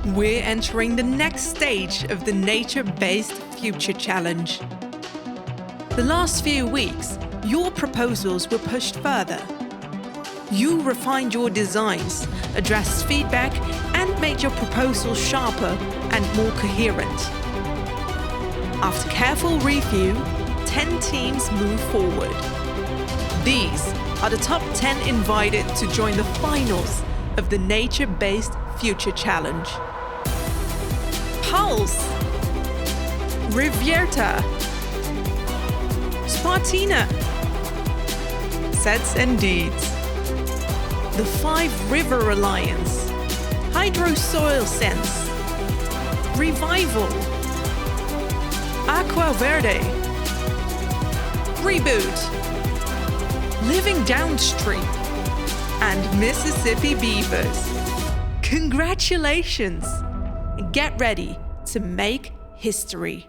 We're entering the next stage of the Nature-Based Future Challenge. The last few weeks, your proposals were pushed further. You refined your designs, addressed feedback, and made your proposals sharper and more coherent. After careful review, 10 teams move forward. These are the top 10 invited to join the finals of the Nature-Based Future Challenge. Pulse, Rivierta, Spartina, Sets and Deeds, the 5 River Alliance, Hydro Soil Sense, Revival, Aqua Verde, Reboot, Living Downstream, and Mississippi Beavers. Congratulations! Get ready to make history.